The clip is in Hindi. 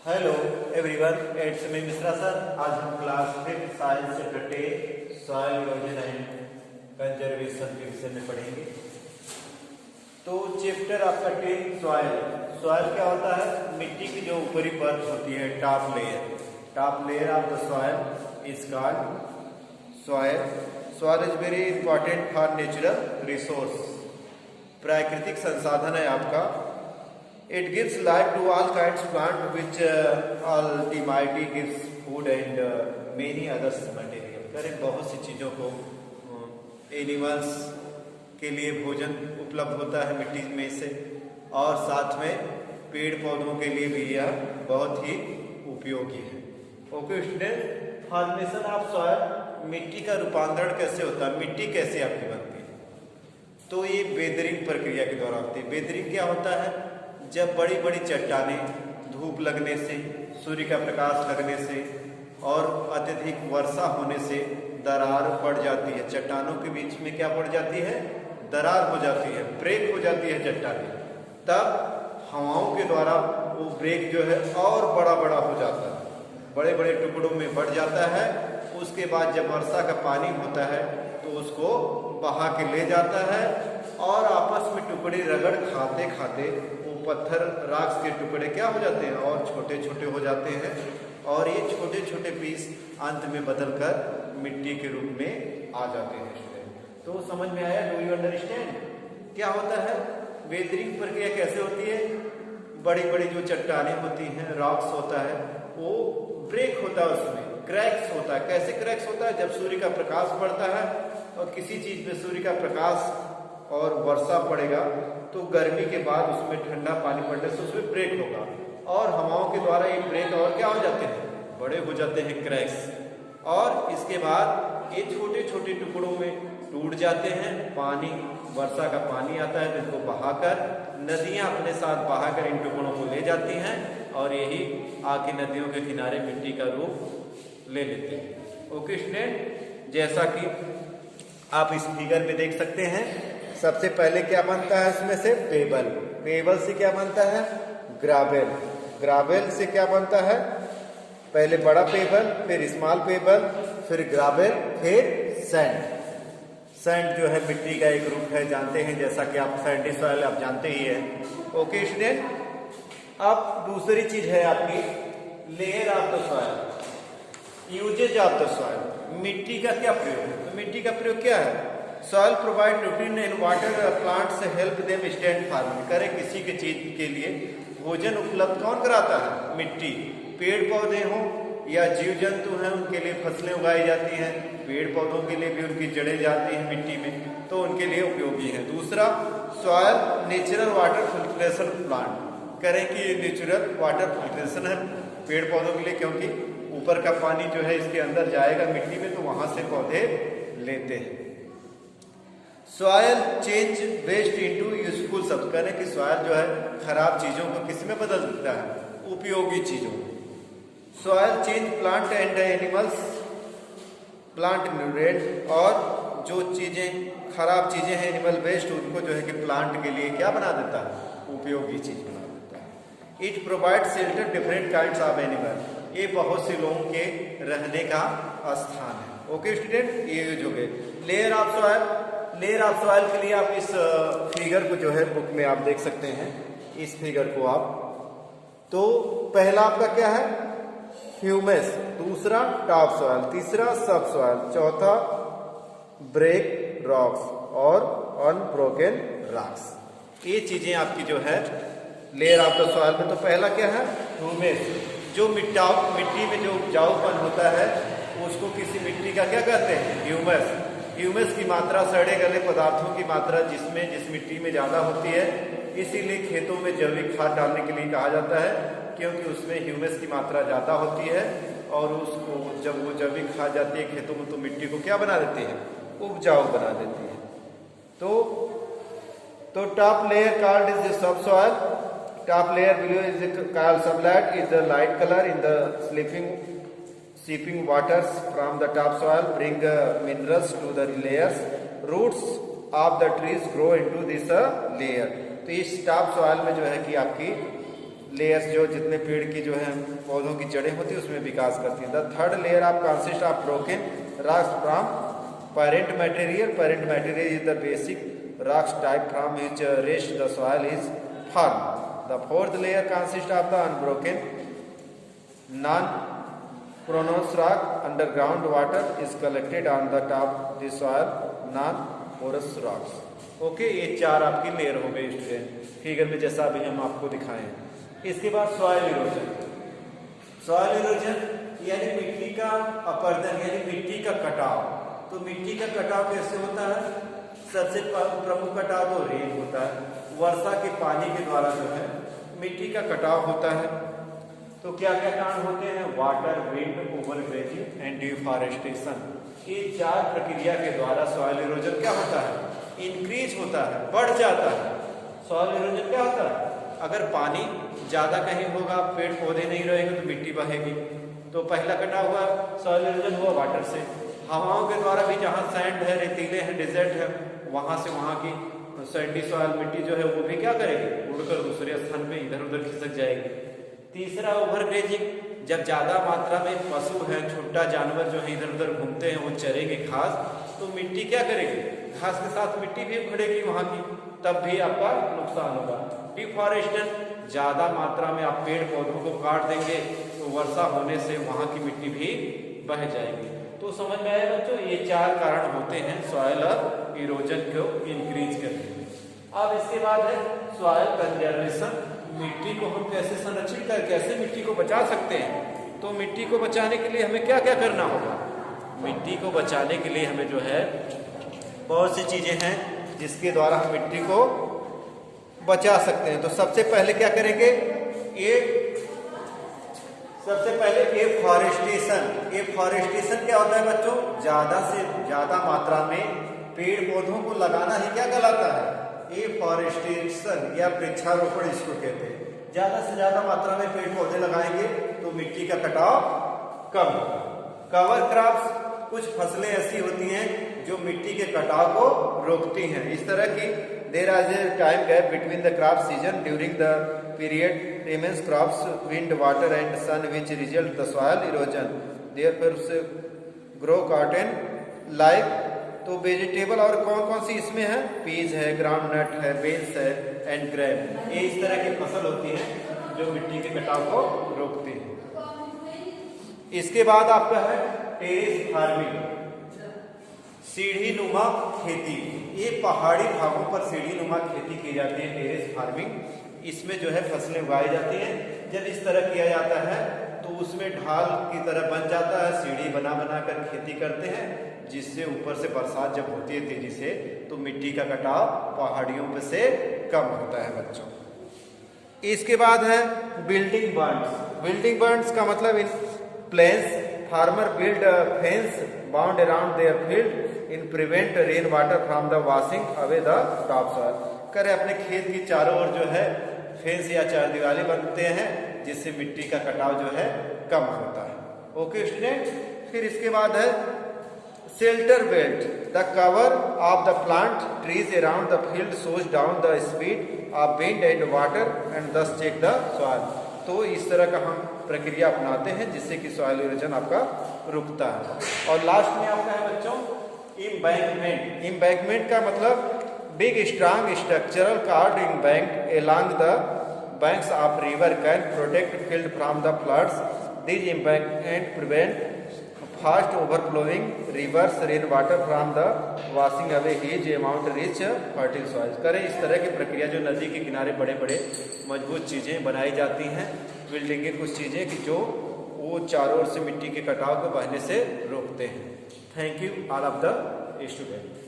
Hello everyone, it's me Mishra sir. आज हम class 5 science chapter 10 soil erosion and conservation के विषय में पढ़ेंगे। तो चैप्टर आपका 10 सॉइल। सॉइल क्या होता है? मिट्टी की जो ऊपरी परत होती है, top layer. Top layer of the soil is called soil. Soil is very important for natural resource. प्राकृतिक संसाधन है आपका। It gives life to all kinds of plant, which ultimately gives food and many other material। करें बहुत सी चीज़ों को एनिमल्स के लिए भोजन उपलब्ध होता है मिट्टी में से, और साथ में पेड़ पौधों के लिए भी यह बहुत ही उपयोगी है। Okay student, formation of soil, मिट्टी का रूपांतरण कैसे होता है, मिट्टी कैसे आपकी बनती है? तो ये वेदरिंग प्रक्रिया के द्वारा होती है। वेदरिंग क्या होता है? जब बड़ी बड़ी चट्टानें धूप लगने से, सूर्य का प्रकाश लगने से और अत्यधिक वर्षा होने से दरार पड़ जाती है। चट्टानों के बीच में क्या पड़ जाती है? दरार हो जाती है, ब्रेक हो जाती है चट्टानें। तब हवाओं के द्वारा वो ब्रेक जो है और बड़ा बड़ा हो जाता है, बड़े बड़े टुकड़ों में बढ़ जाता है। उसके बाद जब वर्षा का पानी होता है तो उसको बहा के ले जाता है, और आपस में टुकड़े रगड़ खाते खाते पत्थर राख के टुकड़े क्या हो जाते हैं, और छोटे छोटे हो जाते हैं, और ये छोटे छोटे पीस अंत में बदलकर मिट्टी के रूप में आ जाते हैं। तो समझ में आया? Do you understand? क्या होता है वेदरिंग प्रक्रिया, कैसे होती है? बड़ी बड़ी जो चट्टानें होती हैं, रॉक्स होता है, वो ब्रेक होता है, उसमें क्रैक्स होता है। कैसे क्रैक्स होता है? जब सूर्य का प्रकाश पड़ता है और किसी चीज में सूर्य का प्रकाश और वर्षा पड़ेगा तो गर्मी के बाद उसमें ठंडा पानी पड़ने से उसमें ब्रेक होगा, और हवाओं के द्वारा ये ब्रेक और क्या हो जाते हैं, बड़े हो जाते हैं, क्रैक्स। और इसके बाद ये छोटे छोटे टुकड़ों में टूट जाते हैं। पानी, वर्षा का पानी आता है जिनको बहाकर नदियां अपने साथ बहाकर इन टुकड़ों को ले जाती हैं, और यही आके नदियों के किनारे मिट्टी का रूप ले लेते हैं। ओके स्टूडेंट, जैसा कि आप इस फिगर में देख सकते हैं, सबसे पहले क्या बनता है इसमें से? पेबल। पेबल से क्या बनता है? ग्रावेल। ग्रावेल से क्या बनता है? पहले बड़ा पेबल, फिर स्मॉल पेबल, फिर ग्रावेल, फिर सैंड। सैंड जो है मिट्टी का एक रूप है, जानते हैं, जैसा कि आप सैंडी सॉइल आप जानते ही हैं। ओके स्टूडेंट, अब दूसरी चीज है आपकी layer of the soil, uses of the soil. मिट्टी का क्या प्रयोग है? तो मिट्टी का प्रयोग क्या है? Soil provide nutrient and water plants help them stand farming. करे किसी के चीज के लिए भोजन उपलब्ध कौन कराता है? मिट्टी। पेड़ पौधे हों या जीव जंतु हैं, उनके लिए फसलें उगाई जाती हैं। पेड़ पौधों के लिए भी उनकी जड़ें जाती हैं मिट्टी में, तो उनके लिए उपयोगी है। दूसरा, soil natural water filtration plant. करें कि ये नेचुरल वाटर फिल्ट्रेशन है पेड़ पौधों के लिए, क्योंकि ऊपर का पानी जो है इसके अंदर जाएगा मिट्टी में, तो वहां से पौधे लेते हैं। Soil change waste into useful substance. करें कि सॉयल जो है खराब चीजों को किस में बदल देता है? उपयोगी चीजों। Soil change plant and animals plant nutrient, और जो चीजें खराब चीजें हैं एनिमल वेस्ट, उनको जो है कि प्लांट के लिए क्या बना देता है? उपयोगी चीज बना देता है। It provide shelter different kinds of animal. ये बहुत से लोगों के रहने का स्थान है। ओके स्टूडेंट, ये यूज हो गए। Layer of soil. Layer of soil के लिए आप इस फिगर को जो है बुक में आप देख सकते हैं, इस फिगर को आप। तो पहला आपका क्या है? ह्यूमस। दूसरा टॉप सॉइल। तीसरा सब सॉइल। चौथा ब्रेक रॉक्स और अनब्रोकन रॉक्स। ये चीजें आपकी जो है लेयर ऑफ द सॉइल में। तो पहला क्या है? ह्यूमस। जो मिट्टी में जो उपजाऊपन होता है उसको किसी मिट्टी का क्या कहते हैं? ह्यूमस। ह्यूमस की मात्रा सड़े गले पदार्थों की मात्रा जिस मिट्टी में ज्यादा होती है, इसीलिए खेतों में जैविक खाद डालने के लिए कहा जाता है, क्योंकि उसमें ह्यूमस की मात्रा ज्यादा होती है, और उसको जब वो जैविक खाद जाती है खेतों में तो मिट्टी को क्या बना देती है? उपजाऊ बना देती है। तो top layer called is subsoil. Top layer below is called sublet, is the light colour in the seeping waters from the top soil bring minerals to the layers. Roots of the trees grow into this layer. तो इस टॉप सॉइल में जो है कि आपकी लेयर्स जो जितने पेड़ की जो है पौधों की जड़ें होती है उसमें विकास करती हैं। The third layer of consist of broken rocks from parent material. Parent material is the basic rocks type from which rest the soil is formed. The fourth layer consists of the unbroken non-porous rock. Underground water is collected on the top of the soil, non-porous rocks. Okay, ये चार आपकी लेयर हो गई स्टूडेंट, फिगर में जैसा अभी हम आपको दिखाएं। इसके बाद सॉइल इरोजन। सॉइल इरोजन यानी मिट्टी का अपरदन यानी मिट्टी का कटाव। तो मिट्टी का कटाव कैसे होता है? सबसे प्रमुख कटाव तो रेन होता है, वर्षा के पानी के द्वारा जो है मिट्टी का कटाव होता है। तो क्या क्या कारण होते हैं? Water, wind, overgrazing and deforestation. ये चार प्रक्रिया के द्वारा सॉइल इरोजन क्या होता है? इंक्रीज होता है, बढ़ जाता है। सॉइल इरोजन क्या होता है? अगर पानी ज्यादा कहीं होगा, पेड़ पौधे नहीं रहेंगे तो मिट्टी बहेगी। तो पहला कटाव हुआ सॉइल इरोजन हुआ वाटर से। हवाओं के द्वारा भी जहाँ सैंड है, रेतीले हैं, डिजर्ट है, वहां से वहां की सैंडी सॉइल मिट्टी जो है वो भी क्या करेगी? उड़कर दूसरे स्थान पे इधर उधर खिसक जाएगी। तीसरा ओवरग्रेजिंग, जब ज्यादा मात्रा में पशु है, छोटा जानवर जो है इधर उधर घूमते हैं, वो चरेंगे घास, तो मिट्टी क्या करेगी? घास के साथ मिट्टी भी उखड़ेगी वहां की, तब भी आपका नुकसान होगा। डिफॉरेस्टेशन, ज्यादा मात्रा में आप पेड़ पौधों को काट देंगे तो वर्षा होने से वहां की मिट्टी भी बह जाएगी। तो समझ में आया बच्चों, ये चार कारण होते हैं सॉइल इरोजन को इंक्रीज करने में। अब इसके बाद है सॉइल कंजर्वेशन। मिट्टी को हम कैसे संरक्षित कर, कैसे मिट्टी को बचा सकते हैं? तो मिट्टी को बचाने के लिए हमें क्या क्या करना होगा? मिट्टी को बचाने के लिए हमें जो है बहुत सी चीजें हैं जिसके द्वारा हम मिट्टी को बचा सकते हैं। तो सबसे पहले क्या करेंगे? सबसे पहले एफॉरेस्टेशन। एफॉरेस्टेशन क्या होता है बच्चों? ज्यादा से ज्यादा मात्रा में पेड़ पौधों को लगाना ही क्या कहलाता है? एफॉरेस्टेशन या वृक्षारोपण इसको कहते हैं। ज्यादा से ज्यादा मात्रा में पेड़ पौधे लगाएंगे तो मिट्टी का कटाव कम होगा। कवर क्रॉप्स, कुछ फसलें ऐसी होती हैं जो मिट्टी के कटाव को रोकती हैं। इस तरह की there is a time gap between the crop season during the period remains crops wind water and sun which result the soil erosion therefore grow cotton like। तो वेजिटेबल और कौन कौन सी इसमें है? पीज है, ग्राउंडनट है, बेन्स है एंड ग्रेप। ये इस तरह की फसल होती है जो मिट्टी के कटाव को रोकती है। इसके बाद आपका है टेरेस फार्मिंग, सीढ़ी नुमा खेती। ये पहाड़ी भागों पर सीढ़ी नुमा खेती की जाती है, टेरेस फार्मिंग। इसमें जो है फसलें उगाई जाती हैं। जब इस तरह किया जाता है तो उसमें ढाल की तरह बन जाता है, सीढ़ी बना बना कर खेती करते हैं, जिससे ऊपर से बरसात जब होती है तेजी से तो मिट्टी का कटाव पहाड़ियों पे से कम होता है बच्चों। इसके बाद है बिल्डिंग बर्न्स। बिल्डिंग बर्न्स का मतलब in plains farmer build fence bound around their field in prevent rain water from the washing away the top soil. करे अपने खेत की चारों ओर जो है फेंस या चारदीवारी बनते हैं जिससे मिट्टी का कटाव जो है कम होता है। ओके स्टूडेंट, फिर इसके बाद है shelter belt. The cover of the plant trees around the field shows down the speed of wind and water and दस चेक द सॉइल। तो इस तरह का हम प्रक्रिया अपनाते हैं जिससे कि सॉइल इरोजन आपका रुकता है। और लास्ट में आपका है बच्चों इम्बैंकमेंट। इम्बैंकमेंट का मतलब big strong structural cord embanked along the banks of river can protect field from the floods. These embankments prevent fast overflowing rivers rainwater from the washing away huge amount rich fertile soil। करें इस तरह की प्रक्रिया जो नदी के किनारे बड़े बड़े मजबूत चीजें बनाई जाती हैं, बिल्डिंग की कुछ चीजें कि जो वो चारों ओर से मिट्टी के कटाव को बहने से रोकते हैं। Thank you all of the student.